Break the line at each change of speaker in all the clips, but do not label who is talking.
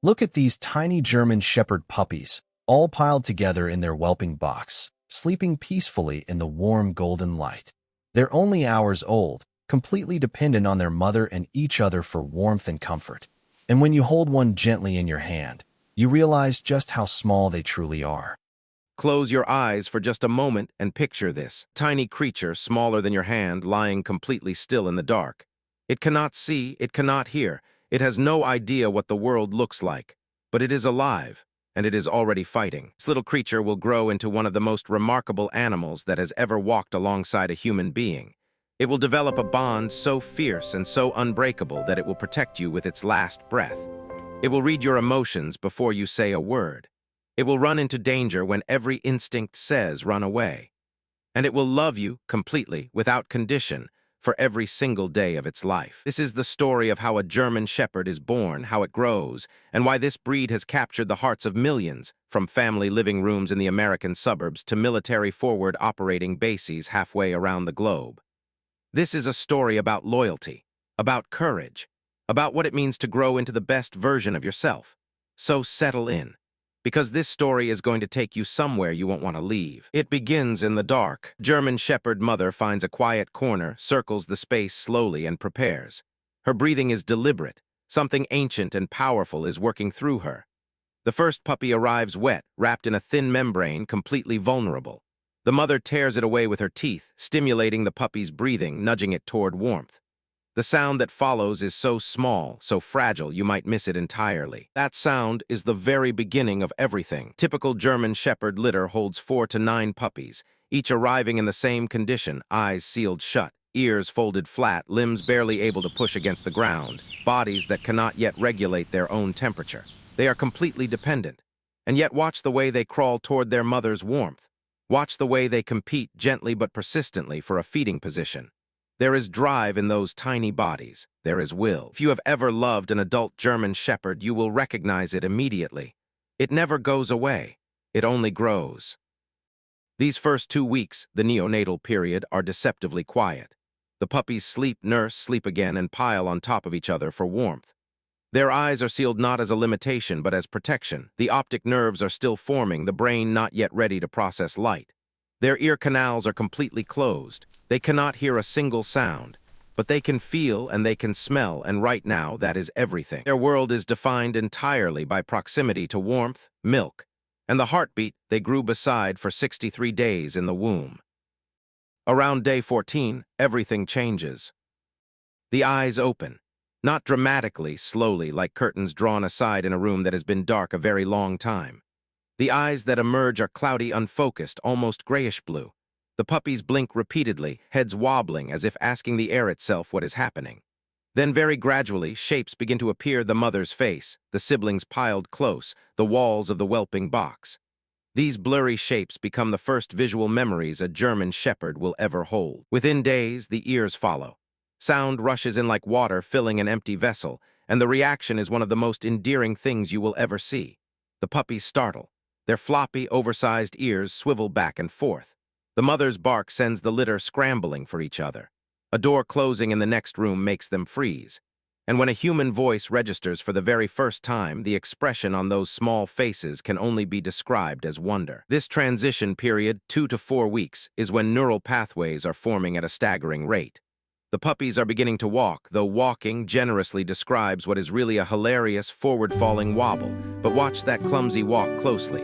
Look at these tiny German Shepherd puppies, all piled together in their whelping box, sleeping peacefully in the warm golden light. They're only hours old, completely dependent on their mother and each other for warmth and comfort. And when you hold one gently in your hand, you realize just how small they truly are.
Close your eyes for just a moment and picture this tiny creature smaller than your hand lying completely still in the dark. It cannot see, it cannot hear, it has no idea what the world looks like, but it is alive, and it is already fighting. This little creature will grow into one of the most remarkable animals that has ever walked alongside a human being. It will develop a bond so fierce and so unbreakable that it will protect you with its last breath. It will read your emotions before you say a word. It will run into danger when every instinct says run away. And it will love you completely, without condition, for every single day of its life. This is the story of how a German Shepherd is born, how it grows, and why this breed has captured the hearts of millions, from family living rooms in the American suburbs to military-forward operating bases halfway around the globe. This is a story about loyalty, about courage, about what it means to grow into the best version of yourself. So settle in, because this story is going to take you somewhere you won't want to leave. It begins in the dark. German Shepherd mother finds a quiet corner, circles the space slowly, and prepares. Her breathing is deliberate. Something ancient and powerful is working through her. The first puppy arrives wet, wrapped in a thin membrane, completely vulnerable. The mother tears it away with her teeth, stimulating the puppy's breathing, nudging it toward warmth. The sound that follows is so small, so fragile, you might miss it entirely. That sound is the very beginning of everything. Typical German Shepherd litter holds 4 to 9 puppies, each arriving in the same condition, eyes sealed shut, ears folded flat, limbs barely able to push against the ground, bodies that cannot yet regulate their own temperature. They are completely dependent. And yet watch the way they crawl toward their mother's warmth. Watch the way they compete gently but persistently for a feeding position. There is drive in those tiny bodies. There is will. If you have ever loved an adult German Shepherd, you will recognize it immediately. It never goes away. It only grows. These first 2 weeks, the neonatal period, are deceptively quiet. The puppies sleep, nurse, sleep again, and pile on top of each other for warmth. Their eyes are sealed not as a limitation, but as protection. The optic nerves are still forming, the brain not yet ready to process light. Their ear canals are completely closed. They cannot hear a single sound, but they can feel and they can smell, and right now that is everything. Their world is defined entirely by proximity to warmth, milk, and the heartbeat they grew beside for 63 days in the womb. Around day 14, everything changes. The eyes open, not dramatically, slowly, like curtains drawn aside in a room that has been dark a very long time. The eyes that emerge are cloudy, unfocused, almost grayish-blue. The puppies blink repeatedly, heads wobbling as if asking the air itself what is happening. Then very gradually, shapes begin to appear: the mother's face, the siblings piled close, the walls of the whelping box. These blurry shapes become the first visual memories a German Shepherd will ever hold. Within days, the ears follow. Sound rushes in like water filling an empty vessel, and the reaction is one of the most endearing things you will ever see. The puppies startle. Their floppy, oversized ears swivel back and forth. The mother's bark sends the litter scrambling for each other. A door closing in the next room makes them freeze. And when a human voice registers for the very first time, the expression on those small faces can only be described as wonder. This transition period, 2 to 4 weeks, is when neural pathways are forming at a staggering rate. The puppies are beginning to walk, though walking generously describes what is really a hilarious forward-falling wobble. But watch that clumsy walk closely.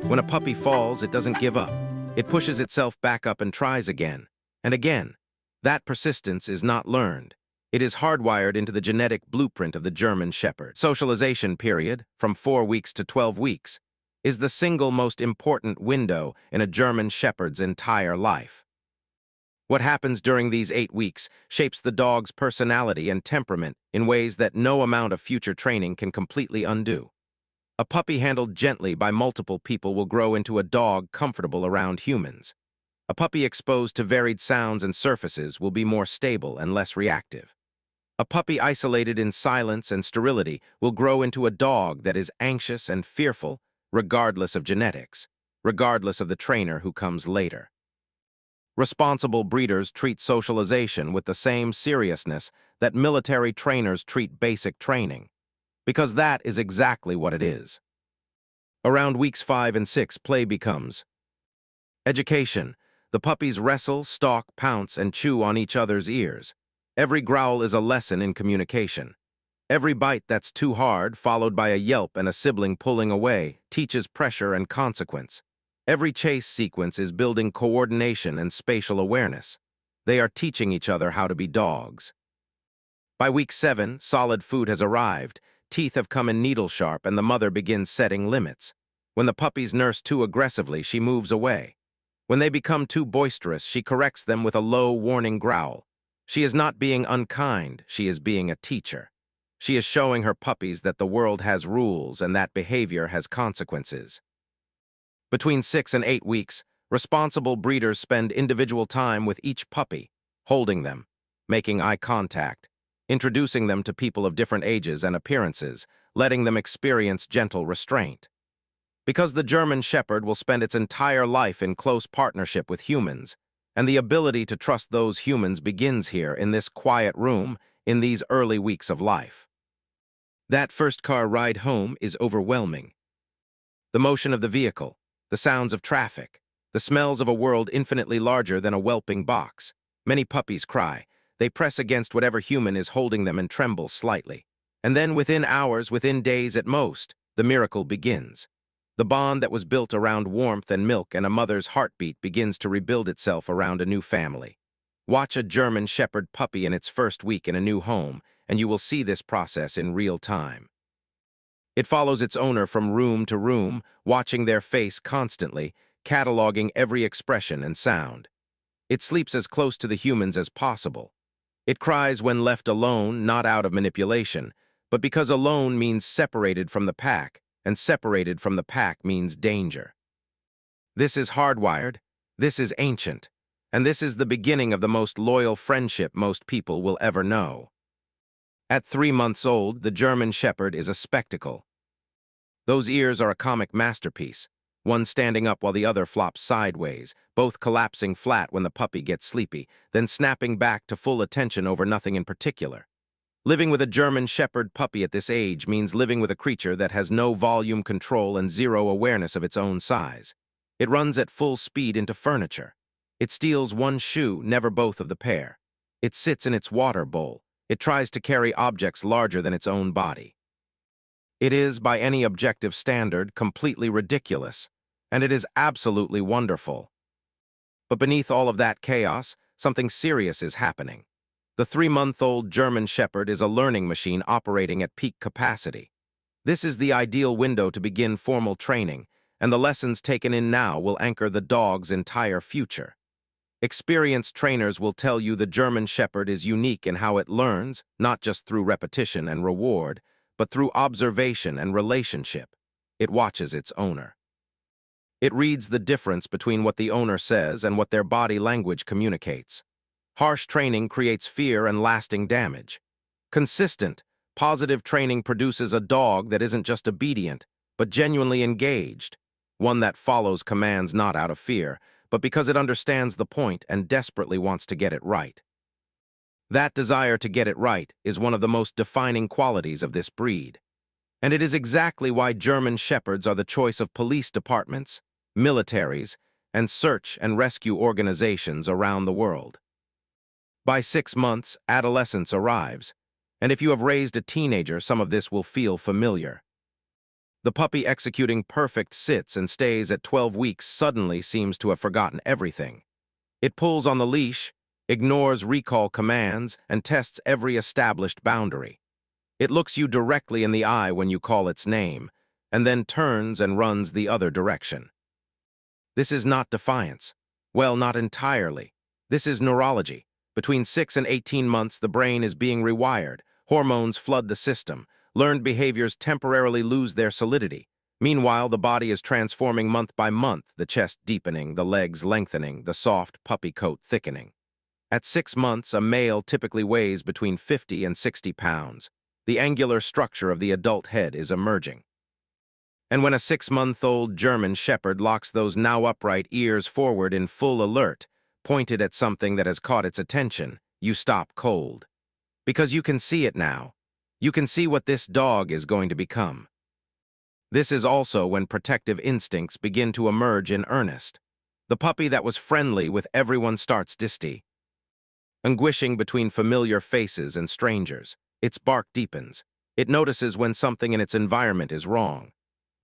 When a puppy falls, it doesn't give up. It pushes itself back up and tries again, and again. That persistence is not learned. It is hardwired into the genetic blueprint of the German Shepherd. Socialization period, from 4 weeks to 12 weeks, is the single most important window in a German Shepherd's entire life. What happens during these 8 weeks shapes the dog's personality and temperament in ways that no amount of future training can completely undo. A puppy handled gently by multiple people will grow into a dog comfortable around humans. A puppy exposed to varied sounds and surfaces will be more stable and less reactive. A puppy isolated in silence and sterility will grow into a dog that is anxious and fearful, regardless of genetics, regardless of the trainer who comes later. Responsible breeders treat socialization with the same seriousness that military trainers treat basic training. Because that is exactly what it is. Around weeks 5 and 6, play becomes education. The puppies wrestle, stalk, pounce, and chew on each other's ears. Every growl is a lesson in communication. Every bite that's too hard, followed by a yelp and a sibling pulling away, teaches pressure and consequence. Every chase sequence is building coordination and spatial awareness. They are teaching each other how to be dogs. By week 7, solid food has arrived, teeth have come in needle sharp, and the mother begins setting limits. When the puppies nurse too aggressively, she moves away. When they become too boisterous, she corrects them with a low, warning growl. She is not being unkind, she is being a teacher. She is showing her puppies that the world has rules and that behavior has consequences. Between 6 and 8 weeks, responsible breeders spend individual time with each puppy, holding them, making eye contact, introducing them to people of different ages and appearances, letting them experience gentle restraint. Because the German Shepherd will spend its entire life in close partnership with humans, and the ability to trust those humans begins here in this quiet room in these early weeks of life. That first car ride home is overwhelming. The motion of the vehicle, the sounds of traffic, the smells of a world infinitely larger than a whelping box. Many puppies cry. They press against whatever human is holding them and tremble slightly. And then within hours, within days at most, the miracle begins. The bond that was built around warmth and milk and a mother's heartbeat begins to rebuild itself around a new family. Watch a German Shepherd puppy in its first week in a new home, and you will see this process in real time. It follows its owner from room to room, watching their face constantly, cataloging every expression and sound. It sleeps as close to the humans as possible. It cries when left alone, not out of manipulation, but because alone means separated from the pack, and separated from the pack means danger. This is hardwired, this is ancient, and this is the beginning of the most loyal friendship most people will ever know. At 3 months old, the German Shepherd is a spectacle. Those ears are a comic masterpiece, one standing up while the other flops sideways, both collapsing flat when the puppy gets sleepy, then snapping back to full attention over nothing in particular. Living with a German Shepherd puppy at this age means living with a creature that has no volume control and zero awareness of its own size. It runs at full speed into furniture. It steals one shoe, never both of the pair. It sits in its water bowl. It tries to carry objects larger than its own body. It is, by any objective standard, completely ridiculous, and it is absolutely wonderful. But beneath all of that chaos, something serious is happening. The 3-month-old German Shepherd is a learning machine operating at peak capacity. This is the ideal window to begin formal training, and the lessons taken in now will anchor the dog's entire future. Experienced trainers will tell you the German Shepherd is unique in how it learns, not just through repetition and reward, but through observation and relationship. It watches its owner. It reads the difference between what the owner says and what their body language communicates. Harsh training creates fear and lasting damage. Consistent, positive training produces a dog that isn't just obedient, but genuinely engaged, one that follows commands not out of fear, but because it understands the point and desperately wants to get it right. That desire to get it right is one of the most defining qualities of this breed. And it is exactly why German Shepherds are the choice of police departments, militaries, and search and rescue organizations around the world. By 6 months, adolescence arrives, and if you have raised a teenager, some of this will feel familiar. The puppy executing perfect sits and stays at 12 weeks suddenly seems to have forgotten everything. It pulls on the leash, ignores recall commands, and tests every established boundary. It looks you directly in the eye when you call its name, and then turns and runs the other direction. This is not defiance. Well, not entirely. This is neurology. Between 6 and 18 months, the brain is being rewired. Hormones flood the system. Learned behaviors temporarily lose their solidity. Meanwhile, the body is transforming month by month, the chest deepening, the legs lengthening, the soft puppy coat thickening. At 6 months, a male typically weighs between 50 and 60 pounds. The angular structure of the adult head is emerging. And when a 6-month-old German Shepherd locks those now upright ears forward in full alert, pointed at something that has caught its attention, you stop cold. Because you can see it now. You can see what this dog is going to become. This is also when protective instincts begin to emerge in earnest. The puppy that was friendly with everyone starts distinguishing between familiar faces and strangers. Its bark deepens. It notices when something in its environment is wrong.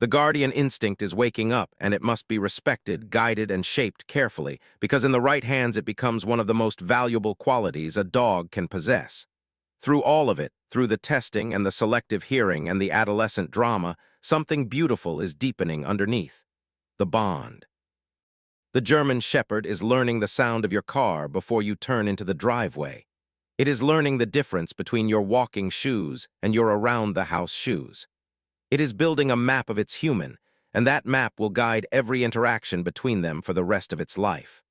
The guardian instinct is waking up, and it must be respected, guided, and shaped carefully, because in the right hands it becomes one of the most valuable qualities a dog can possess. Through all of it, through the testing and the selective hearing and the adolescent drama, something beautiful is deepening underneath. The bond. The German Shepherd is learning the sound of your car before you turn into the driveway. It is learning the difference between your walking shoes and your around-the-house shoes. It is building a map of its human, and that map will guide every interaction between them for the rest of its life.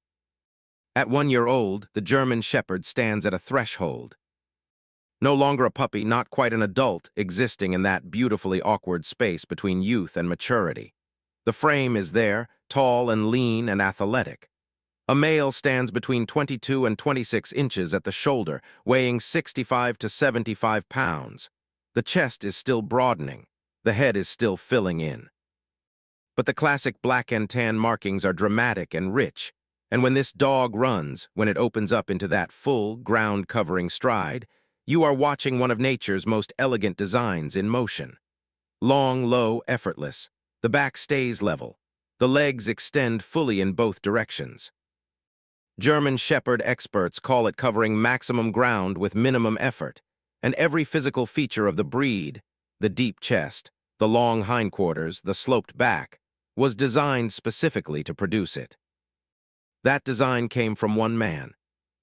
At 1 year old, the German Shepherd stands at a threshold. No longer a puppy, not quite an adult, existing in that beautifully awkward space between youth and maturity. The frame is there, tall and lean and athletic. A male stands between 22 and 26 inches at the shoulder, weighing 65 to 75 pounds. The chest is still broadening. The head is still filling in. But the classic black and tan markings are dramatic and rich, and when this dog runs, when it opens up into that full, ground-covering stride, you are watching one of nature's most elegant designs in motion. Long, low, effortless. The back stays level. The legs extend fully in both directions. German Shepherd experts call it covering maximum ground with minimum effort, and every physical feature of the breed, the deep chest, the long hindquarters, the sloped back, was designed specifically to produce it. That design came from one man.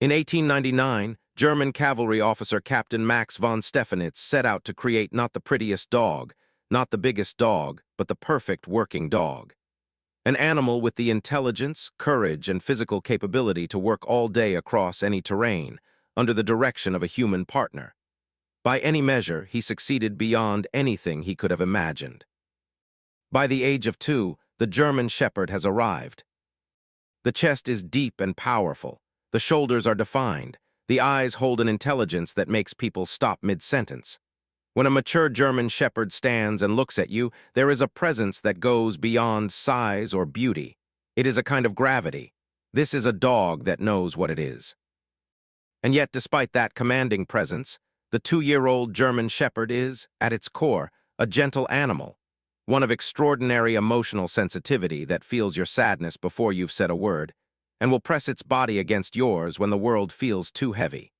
In 1899, German cavalry officer Captain Max von Stephanitz set out to create not the prettiest dog, not the biggest dog, but the perfect working dog. An animal with the intelligence, courage, and physical capability to work all day across any terrain, under the direction of a human partner. By any measure, he succeeded beyond anything he could have imagined. By the age of 2, the German Shepherd has arrived. The chest is deep and powerful. The shoulders are defined. The eyes hold an intelligence that makes people stop mid-sentence. When a mature German Shepherd stands and looks at you, there is a presence that goes beyond size or beauty. It is a kind of gravity. This is a dog that knows what it is. And yet, despite that commanding presence, the 2-year-old German Shepherd is, at its core, a gentle animal, one of extraordinary emotional sensitivity that feels your sadness before you've said a word, and will press its body against yours when the world feels too heavy.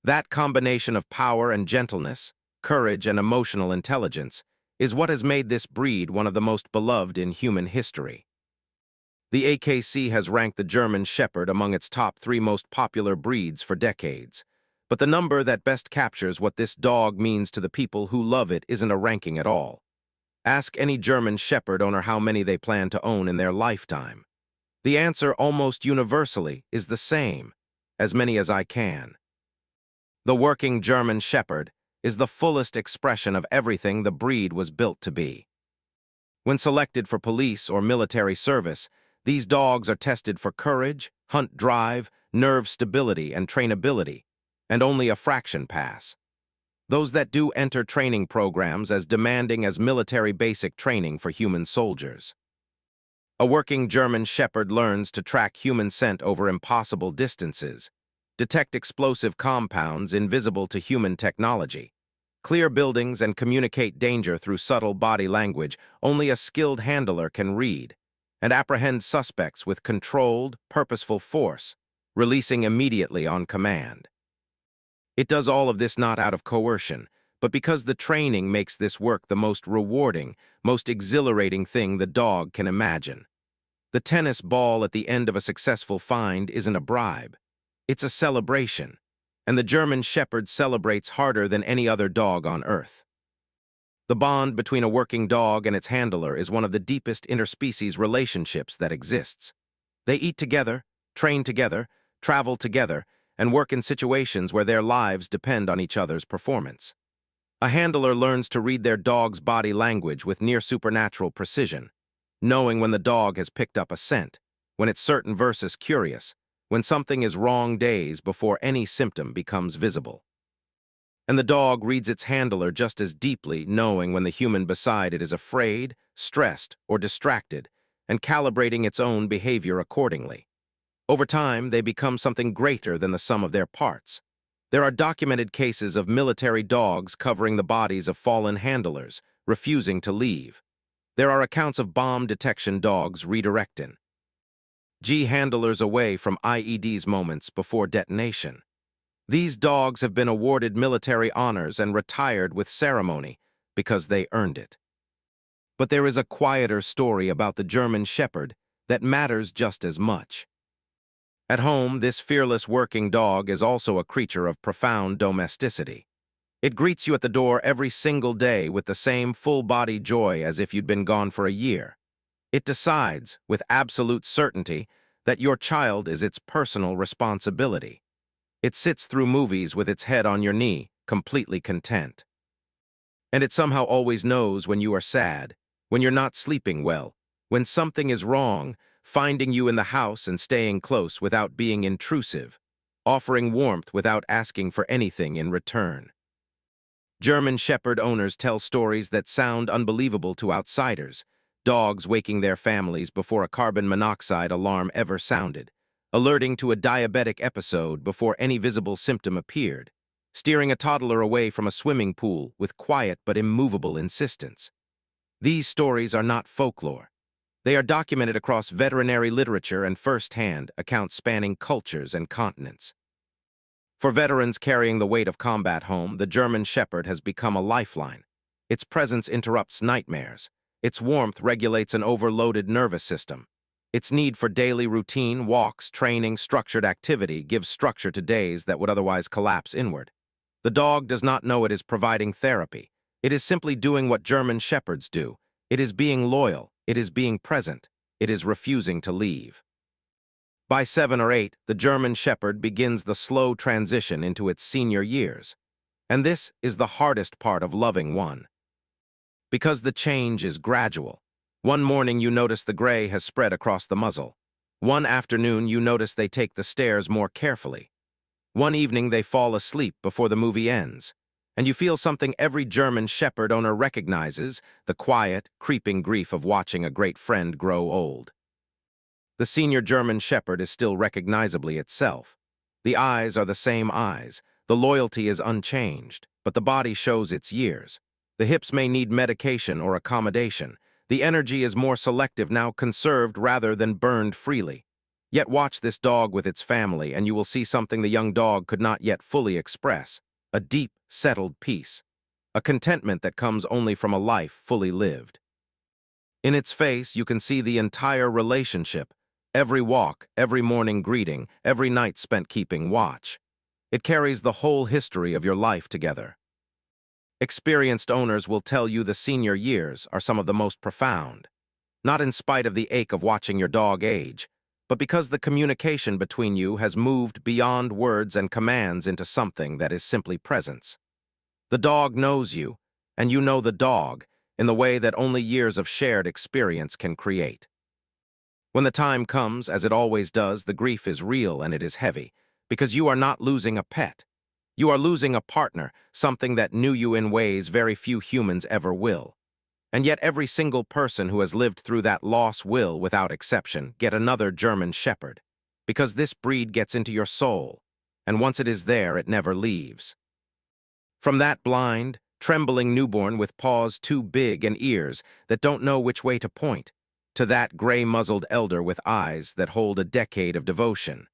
That combination of power and gentleness, courage and emotional intelligence, is what has made this breed one of the most beloved in human history. The AKC has ranked the German Shepherd among its top 3 most popular breeds for decades. But the number that best captures what this dog means to the people who love it isn't a ranking at all. Ask any German Shepherd owner how many they plan to own in their lifetime. The answer almost universally is the same: as many as I can. The working German Shepherd is the fullest expression of everything the breed was built to be. When selected for police or military service, these dogs are tested for courage, hunt drive, nerve stability, and trainability, and only a fraction pass. Those that do enter training programs as demanding as military basic training for human soldiers. A working German Shepherd learns to track human scent over impossible distances, detect explosive compounds invisible to human technology, clear buildings and communicate danger through subtle body language only a skilled handler can read, and apprehend suspects with controlled, purposeful force, releasing immediately on command. It does all of this not out of coercion, but because the training makes this work the most rewarding, most exhilarating thing the dog can imagine. The tennis ball at the end of a successful find isn't a bribe. It's a celebration, and the German Shepherd celebrates harder than any other dog on earth. The bond between a working dog and its handler is one of the deepest interspecies relationships that exists. They eat together, train together, travel together, and work in situations where their lives depend on each other's performance. A handler learns to read their dog's body language with near-supernatural precision, knowing when the dog has picked up a scent, when it's certain versus curious, when something is wrong days before any symptom becomes visible. And the dog reads its handler just as deeply, knowing when the human beside it is afraid, stressed, or distracted, and calibrating its own behavior accordingly. Over time, they become something greater than the sum of their parts. There are documented cases of military dogs covering the bodies of fallen handlers, refusing to leave. There are accounts of bomb detection dogs redirecting handlers away from IEDs moments before detonation. These dogs have been awarded military honors and retired with ceremony because they earned it. But there is a quieter story about the German Shepherd that matters just as much. At home, this fearless working dog is also a creature of profound domesticity. It greets you at the door every single day with the same full-body joy as if you'd been gone for a year. It decides, with absolute certainty, that your child is its personal responsibility. It sits through movies with its head on your knee, completely content. And it somehow always knows when you are sad, when you're not sleeping well, when something is wrong, finding you in the house and staying close without being intrusive, offering warmth without asking for anything in return. German Shepherd owners tell stories that sound unbelievable to outsiders, dogs waking their families before a carbon monoxide alarm ever sounded, alerting to a diabetic episode before any visible symptom appeared, steering a toddler away from a swimming pool with quiet but immovable insistence. These stories are not folklore. They are documented across veterinary literature and first-hand accounts spanning cultures and continents. For veterans carrying the weight of combat home, the German Shepherd has become a lifeline. Its presence interrupts nightmares. Its warmth regulates an overloaded nervous system. Its need for daily routine, walks, training, structured activity gives structure to days that would otherwise collapse inward. The dog does not know it is providing therapy. It is simply doing what German Shepherds do. It is being loyal. It is being present. It is refusing to leave. By 7 or 8, the German Shepherd begins the slow transition into its senior years. And this is the hardest part of loving one. Because the change is gradual. One morning you notice the gray has spread across the muzzle. One afternoon you notice they take the stairs more carefully. One evening they fall asleep before the movie ends. And you feel something every German Shepherd owner recognizes, the quiet, creeping grief of watching a great friend grow old. The senior German Shepherd is still recognizably itself. The eyes are the same eyes, the loyalty is unchanged, but the body shows its years. The hips may need medication or accommodation. The energy is more selective, now conserved rather than burned freely. Yet watch this dog with its family and you will see something the young dog could not yet fully express. A deep, settled peace. A contentment that comes only from a life fully lived. In its face, you can see the entire relationship. Every walk, every morning greeting, every night spent keeping watch. It carries the whole history of your life together. Experienced owners will tell you the senior years are some of the most profound. Not in spite of the ache of watching your dog age, but because the communication between you has moved beyond words and commands into something that is simply presence. The dog knows you, and you know the dog, in the way that only years of shared experience can create. When the time comes, as it always does, the grief is real and it is heavy, because you are not losing a pet. You are losing a partner, something that knew you in ways very few humans ever will. And yet every single person who has lived through that loss will, without exception, get another German Shepherd, because this breed gets into your soul, and once it is there, it never leaves. From that blind, trembling newborn with paws too big and ears that don't know which way to point, to that gray-muzzled elder with eyes that hold a decade of devotion,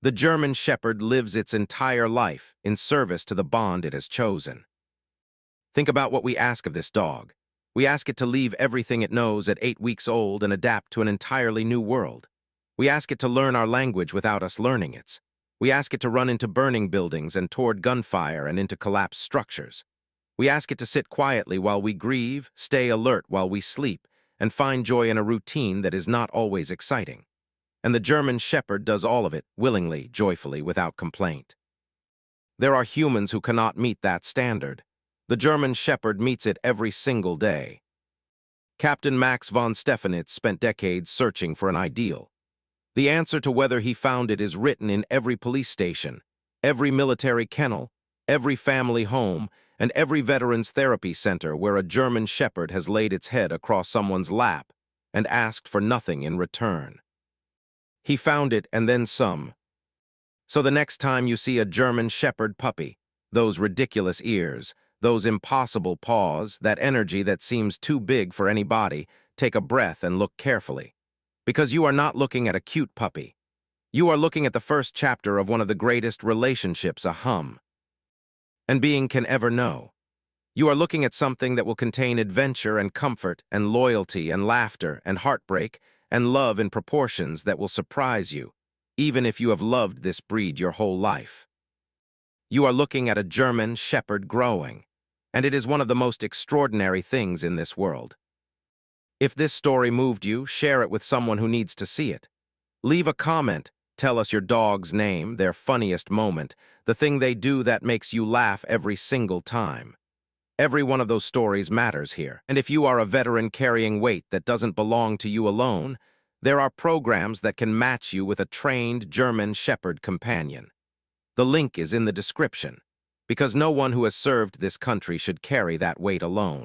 the German Shepherd lives its entire life in service to the bond it has chosen. Think about what we ask of this dog. We ask it to leave everything it knows at 8 weeks old and adapt to an entirely new world. We ask it to learn our language without us learning its. We ask it to run into burning buildings and toward gunfire and into collapsed structures. We ask it to sit quietly while we grieve, stay alert while we sleep, and find joy in a routine that is not always exciting. And the German Shepherd does all of it, willingly, joyfully, without complaint. There are humans who cannot meet that standard. The German Shepherd meets it every single day. Captain Max von Stefanitz spent decades searching for an ideal. The answer to whether he found it is written in every police station, every military kennel, every family home, and every veteran's therapy center where a German Shepherd has laid its head across someone's lap and asked for nothing in return. He found it and then some. So the next time you see a German Shepherd puppy, those ridiculous ears, those impossible paws, that energy that seems too big for any body, take a breath and look carefully. Because you are not looking at a cute puppy. You are looking at the first chapter of one of the greatest relationships a being can ever know. You are looking at something that will contain adventure and comfort and loyalty and laughter and heartbreak and love in proportions that will surprise you, even if you have loved this breed your whole life. You are looking at a German Shepherd growing, and it is one of the most extraordinary things in this world. If this story moved you, share it with someone who needs to see it. Leave a comment, tell us your dog's name, their funniest moment, the thing they do that makes you laugh every single time. Every one of those stories matters here. And if you are a veteran carrying weight that doesn't belong to you alone, there are programs that can match you with a trained German Shepherd companion. The link is in the description, because no one who has served this country should carry that weight alone.